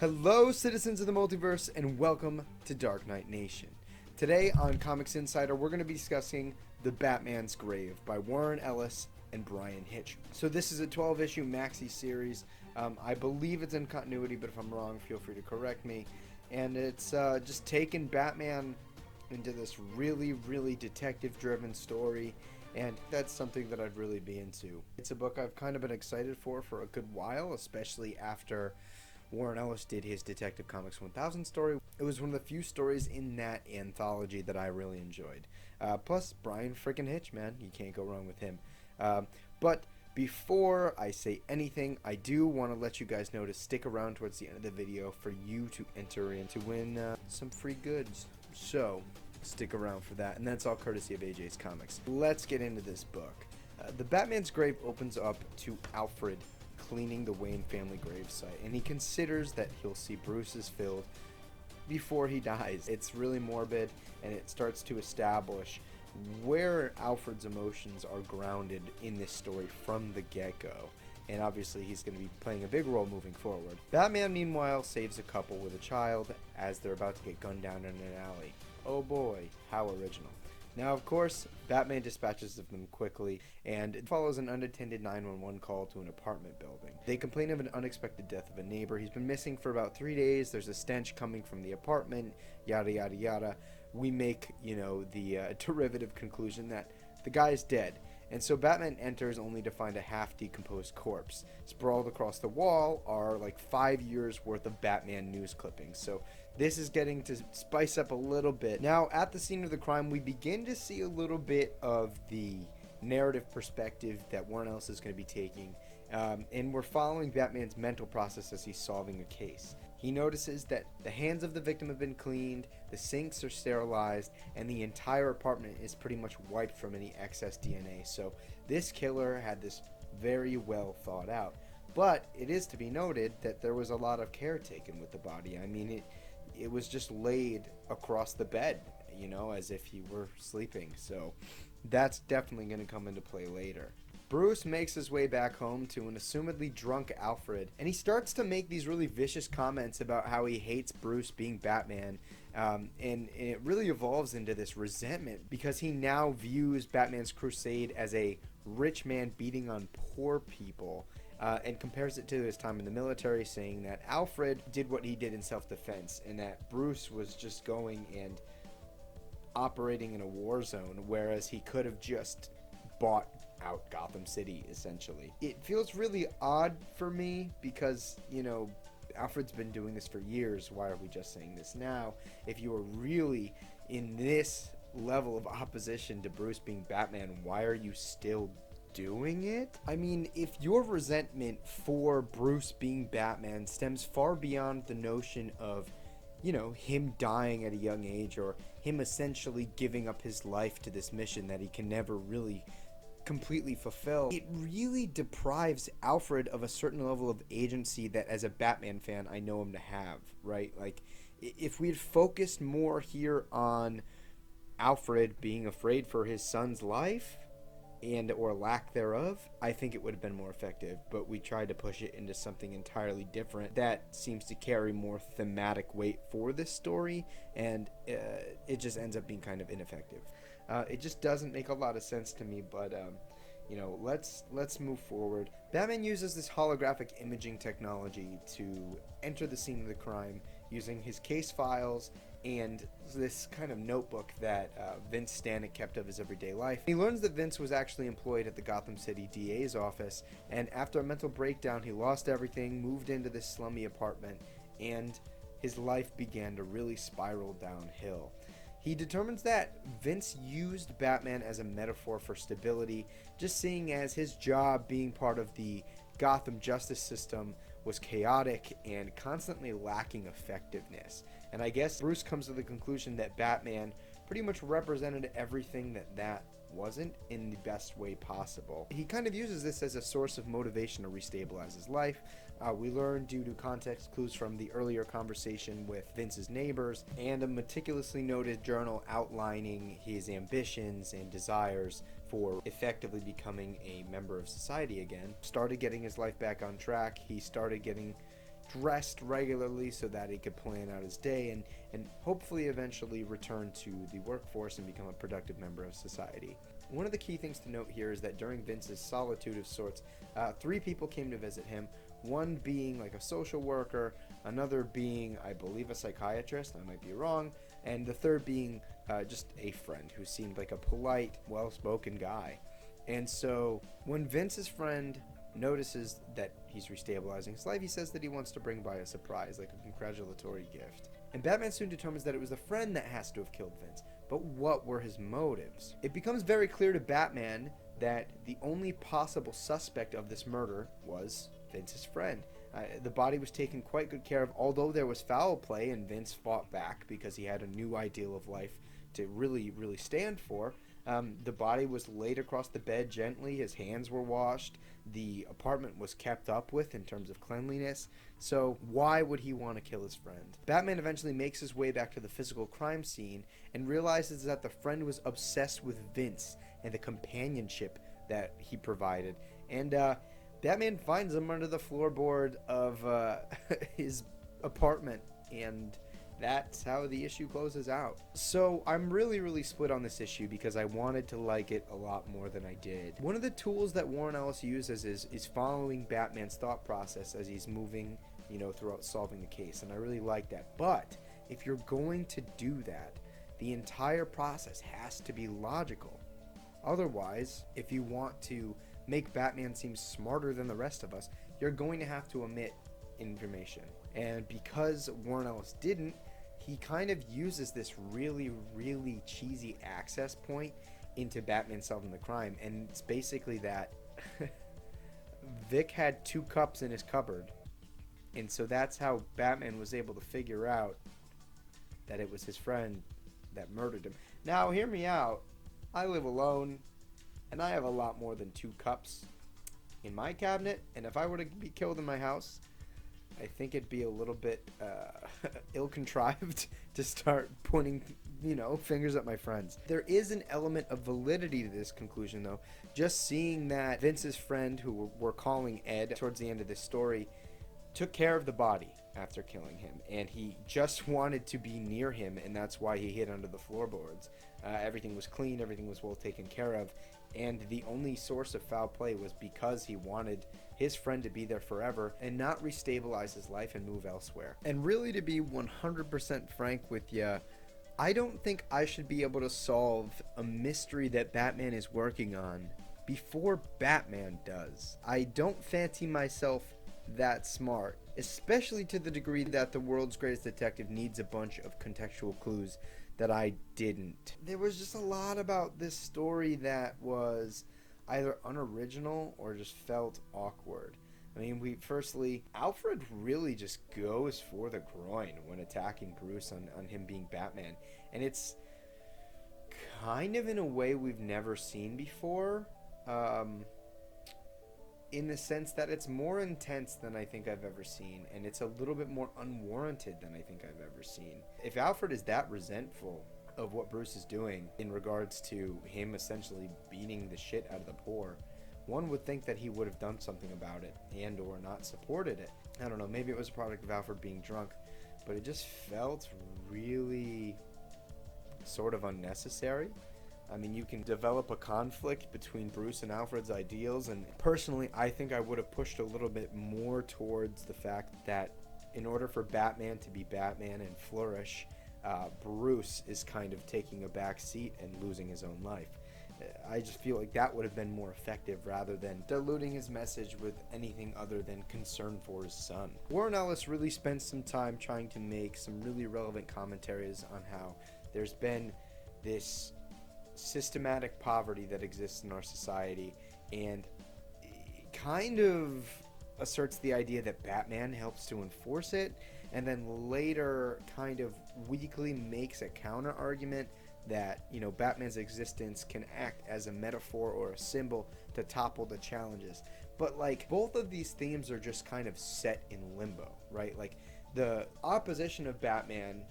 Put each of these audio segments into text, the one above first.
Hello, citizens of the multiverse, and welcome to Dark Knight Nation. Today on Comics Insider, we're going to be discussing The Batman's Grave by Warren Ellis and Brian Hitch. So this is a 12-issue Maxi series. I believe it's in continuity, but if I'm wrong, feel free to correct me. And it's just taken Batman into this really detective-driven story, and that's something that I'd really be into. It's a book I've kind of been excited for a good while, especially after Warren Ellis did his Detective Comics 1000 story. It was one of the few stories in that anthology that I really enjoyed. Plus, Brian freaking Hitch, man. You can't go wrong with him. But before I say anything, I do want to let you guys know to stick around towards the end of the video for you to enter in to win some free goods. So, stick around for that. And that's all courtesy of AJ's Comics. Let's get into this book. The Batman's Grave opens up to Alfred cleaning the Wayne family gravesite, and he considers that he'll see Bruce's filled before he dies. It's really morbid, and it starts to establish where Alfred's emotions are grounded in this story from the get-go, and obviously he's going to be playing a big role moving forward. Batman, meanwhile, saves a couple with a child as they're about to get gunned down in an alley. Oh boy, how original. Now, of course, Batman dispatches them quickly, and it follows an unattended 911 call to an apartment building. They complain of an unexpected death of a neighbor. He's been missing for about 3 days. There's a stench coming from the apartment, yada yada yada. We make, the derivative conclusion that the guy's dead. And so Batman enters only to find a half-decomposed corpse. Sprawled across the wall are like 5 years worth of Batman news clippings. So this is getting to spice up a little bit. Now, at the scene of the crime, we begin to see a little bit of the narrative perspective that Warren Ellis is going to be taking. And we're following Batman's mental process as he's solving a case. He notices that the hands of the victim have been cleaned, the sinks are sterilized, and the entire apartment is pretty much wiped from any excess DNA. So this killer had this very well thought out. But it is to be noted that there was a lot of care taken with the body. I mean, it was just laid across the bed, as if he were sleeping. So that's definitely going to come into play later. Bruce makes his way back home to an assumedly drunk Alfred, and he starts to make these really vicious comments about how he hates Bruce being Batman, and it really evolves into this resentment because he now views Batman's crusade as a rich man beating on poor people, and compares it to his time in the military, saying that Alfred did what he did in self-defense and that Bruce was just going and operating in a war zone, whereas he could have just bought out Gotham City, essentially. It feels really odd for me because, Alfred's been doing this for years. Why are we just saying this now? If you were really in this level of opposition to Bruce being Batman, why are you still doing it? I mean, if your resentment for Bruce being Batman stems far beyond the notion of, him dying at a young age or him essentially giving up his life to this mission that he can never really completely fulfill, it really deprives Alfred of a certain level of agency that as a Batman fan I know him to have, right? Like, if we had focused more here on Alfred being afraid for his son's life and or lack thereof, I think it would have been more effective, but we tried to push it into something entirely different that seems to carry more thematic weight for this story, and it just ends up being kind of ineffective. It just doesn't make a lot of sense to me, but let's move forward. Batman uses this holographic imaging technology to enter the scene of the crime using his case files and this kind of notebook that Vince Stanek kept of his everyday life. He learns that Vince was actually employed at the Gotham City DA's office, and after a mental breakdown, he lost everything, moved into this slummy apartment, and his life began to really spiral downhill. He determines that Vince used Batman as a metaphor for stability, just seeing as his job being part of the Gotham justice system was chaotic and constantly lacking effectiveness. And I guess Bruce comes to the conclusion that Batman pretty much represented everything that wasn't in the best way possible. He kind of uses this as a source of motivation to restabilize his life. We learn, due to context clues from the earlier conversation with Vince's neighbors and a meticulously noted journal outlining his ambitions and desires for effectively becoming a member of society again, started getting his life back on track. He started getting dressed regularly so that he could plan out his day and hopefully eventually return to the workforce and become a productive member of society. One of the key things to note here is that during Vince's solitude of sorts, 3 people came to visit him, one being like a social worker, another being, I believe, a psychiatrist, I might be wrong, and the third being just a friend who seemed like a polite, well-spoken guy. And so when Vince's friend notices that he's restabilizing his life, he says that he wants to bring by a surprise, like a congratulatory gift. And Batman soon determines that it was the friend that has to have killed Vince. But what were his motives? It becomes very clear to Batman that the only possible suspect of this murder was Vince's friend. The body was taken quite good care of, although there was foul play and Vince fought back because he had a new ideal of life to really stand for. The body was laid across the bed gently, his hands were washed, the apartment was kept up with in terms of cleanliness, so why would he want to kill his friend? Batman eventually makes his way back to the physical crime scene and realizes that the friend was obsessed with Vince and the companionship that he provided, and Batman finds him under the floorboard of his apartment, and that's how the issue closes out. So I'm really split on this issue because I wanted to like it a lot more than I did. One of the tools that Warren Ellis uses is following Batman's thought process as he's moving, throughout solving the case, and I really like that. But if you're going to do that, the entire process has to be logical. Otherwise, if you want to make Batman seem smarter than the rest of us, you're going to have to omit information. And because Warren Ellis didn't, he kind of uses this really cheesy access point into Batman solving the crime, and it's basically that Vic had 2 cups in his cupboard, and so that's how Batman was able to figure out that it was his friend that murdered him. Now, hear me out. I live alone, and I have a lot more than 2 cups in my cabinet, and if I were to be killed in my house, I think it'd be a little bit ill-contrived to start pointing, fingers at my friends. There is an element of validity to this conclusion, though. Just seeing that Vince's friend, who we're calling Ed towards the end of this story, took care of the body after killing him, and he just wanted to be near him, and that's why he hid under the floorboards. Everything was clean, everything was well taken care of, and the only source of foul play was because he wanted his friend to be there forever and not restabilize his life and move elsewhere. And really, to be 100% frank with you, I don't think I should be able to solve a mystery that Batman is working on before Batman does. I don't fancy myself that smart, especially to the degree that the world's greatest detective needs a bunch of contextual clues that I didn't. There was just a lot about this story that was either unoriginal or just felt awkward. I mean, Alfred really just goes for the groin when attacking Bruce on him being Batman. And it's kind of in a way we've never seen before. In the sense that it's more intense than I think I've ever seen, and it's a little bit more unwarranted than I think I've ever seen. If Alfred is that resentful of what Bruce is doing in regards to him essentially beating the shit out of the poor, one would think that he would have done something about it and or not supported it. I don't know, maybe it was a product of Alfred being drunk, but it just felt really sort of unnecessary. I mean, you can develop a conflict between Bruce and Alfred's ideals, and personally, I think I would have pushed a little bit more towards the fact that in order for Batman to be Batman and flourish, Bruce is kind of taking a back seat and losing his own life. I just feel like that would have been more effective rather than diluting his message with anything other than concern for his son. Warren Ellis really spent some time trying to make some really relevant commentaries on how there's been this systematic poverty that exists in our society, and kind of asserts the idea that Batman helps to enforce it, and then later kind of weakly makes a counter argument that, Batman's existence can act as a metaphor or a symbol to topple the challenges. But both of these themes are just kind of set in limbo, right? The opposition of Batman,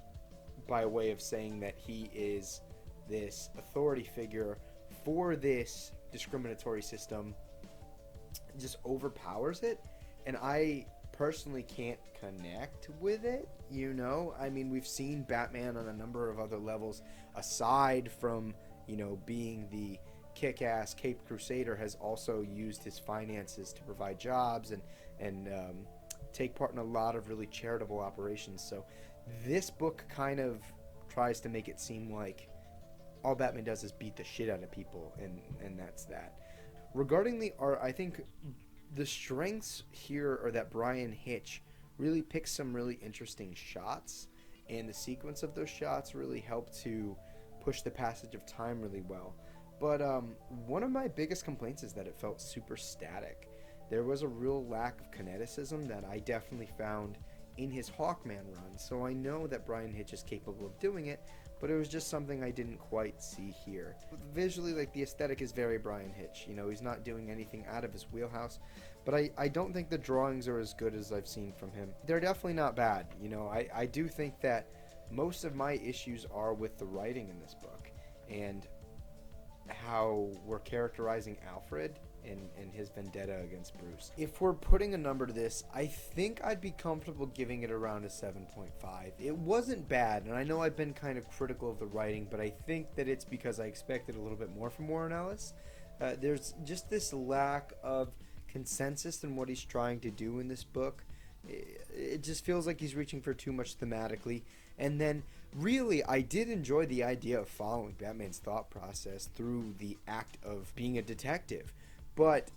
by way of saying that he is this authority figure for this discriminatory system, just overpowers it. And I personally can't connect with it, you know? I mean, we've seen Batman on a number of other levels, aside from, you know, being the kick-ass Cape Crusader, has also used his finances to provide jobs and take part in a lot of really charitable operations. So this book kind of tries to make it seem like all Batman does is beat the shit out of people, and that's that. Regarding the art, I think the strengths here are that Bryan Hitch really picks some really interesting shots, and the sequence of those shots really help to push the passage of time really well. But one of my biggest complaints is that it felt super static. There was a real lack of kineticism that I definitely found in his Hawkman run, so I know that Bryan Hitch is capable of doing it, but it was just something I didn't quite see here. Visually, like, the aesthetic is very Bryan Hitch. You know, he's not doing anything out of his wheelhouse, but I don't think the drawings are as good as I've seen from him. They're definitely not bad. You know, I do think that most of my issues are with the writing in this book and how we're characterizing Alfred and his vendetta against Bruce. If we're putting a number to this, I think I'd be comfortable giving it around a 7.5. It wasn't bad, and I know I've been kind of critical of the writing, but I think that it's because I expected a little bit more from Warren Ellis. There's just this lack of consensus in what he's trying to do in this book. It just feels like he's reaching for too much thematically. And then, really, I did enjoy the idea of following Batman's thought process through the act of being a detective. But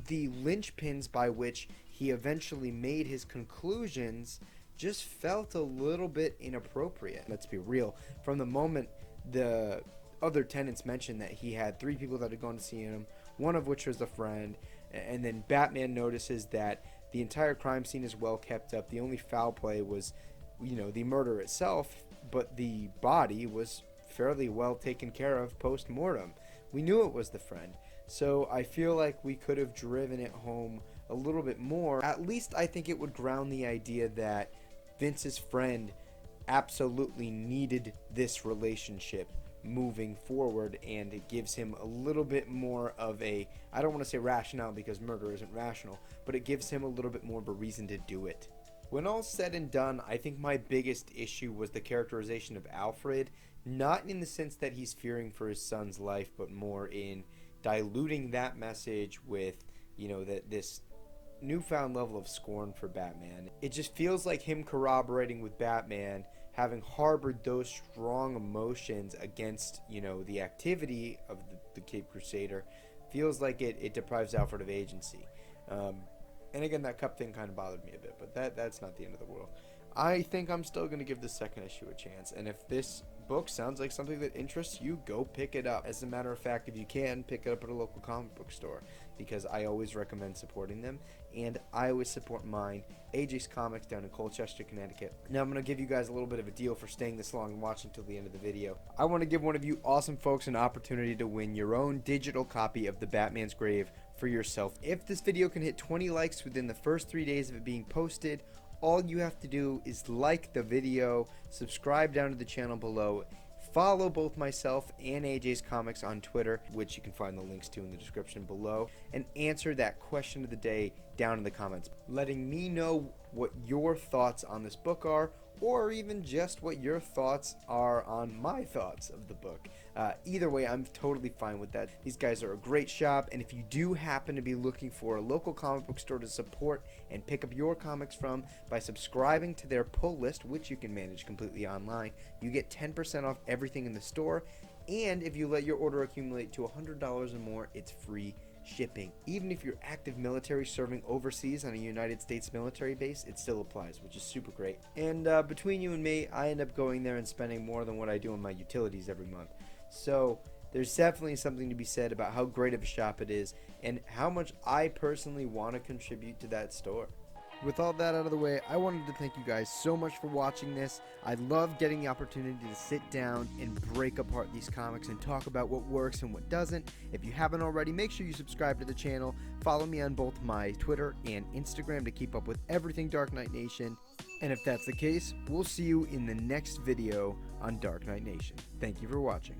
the linchpins by which he eventually made his conclusions just felt a little bit inappropriate. Let's be real. From the moment the other tenants mentioned that he had 3 people that had gone to see him, one of which was a friend, and then Batman notices that the entire crime scene is well kept up. The only foul play was, you know, the murder itself, but the body was fairly well taken care of post-mortem. We knew it was the friend. So I feel like we could have driven it home a little bit more. At least I think it would ground the idea that Vince's friend absolutely needed this relationship moving forward, and it gives him a little bit more of a, I don't want to say rationale because murder isn't rational, but it gives him a little bit more of a reason to do it. When all's said and done, I think my biggest issue was the characterization of Alfred, not in the sense that he's fearing for his son's life, but more in diluting that message with, you know, this newfound level of scorn for Batman. It just feels like him corroborating with Batman, having harbored those strong emotions against, you know, the activity of the Cape Crusader, feels like it deprives Alfred of agency. And again, that cup thing kind of bothered me a bit, but that's not the end of the world. I think I'm still going to give the second issue a chance, and if this book sounds like something that interests you, go pick it up. As a matter of fact, if you can, pick it up at a local comic book store, because I always recommend supporting them, and I always support mine, AJ's Comics, down in Colchester, Connecticut. Now I'm going to give you guys a little bit of a deal for staying this long and watching till the end of the video. I want to give one of you awesome folks an opportunity to win your own digital copy of The Batman's Grave for yourself. If this video can hit 20 likes within the first 3 days of it being posted, all you have to do is like the video, subscribe down to the channel below, follow both myself and AJ's Comics on Twitter, which you can find the links to in the description below, and answer that question of the day down in the comments, letting me know what your thoughts on this book are, or even just what your thoughts are on my thoughts of the book. Either way, I'm totally fine with that. These guys are a great shop, and if you do happen to be looking for a local comic book store to support and pick up your comics from by subscribing to their pull list, which you can manage completely online, you get 10% off everything in the store, and if you let your order accumulate to $100 or more, it's free shipping. Even if you're active military serving overseas on a United States military base, it still applies, which is super great. And between you and me, I end up going there and spending more than what I do on my utilities every month. So there's definitely something to be said about how great of a shop it is and how much I personally want to contribute to that store. With all that out of the way, I wanted to thank you guys so much for watching this. I love getting the opportunity to sit down and break apart these comics and talk about what works and what doesn't. If you haven't already, make sure you subscribe to the channel. Follow me on both my Twitter and Instagram to keep up with everything Dark Knight Nation. And if that's the case, we'll see you in the next video on Dark Knight Nation. Thank you for watching.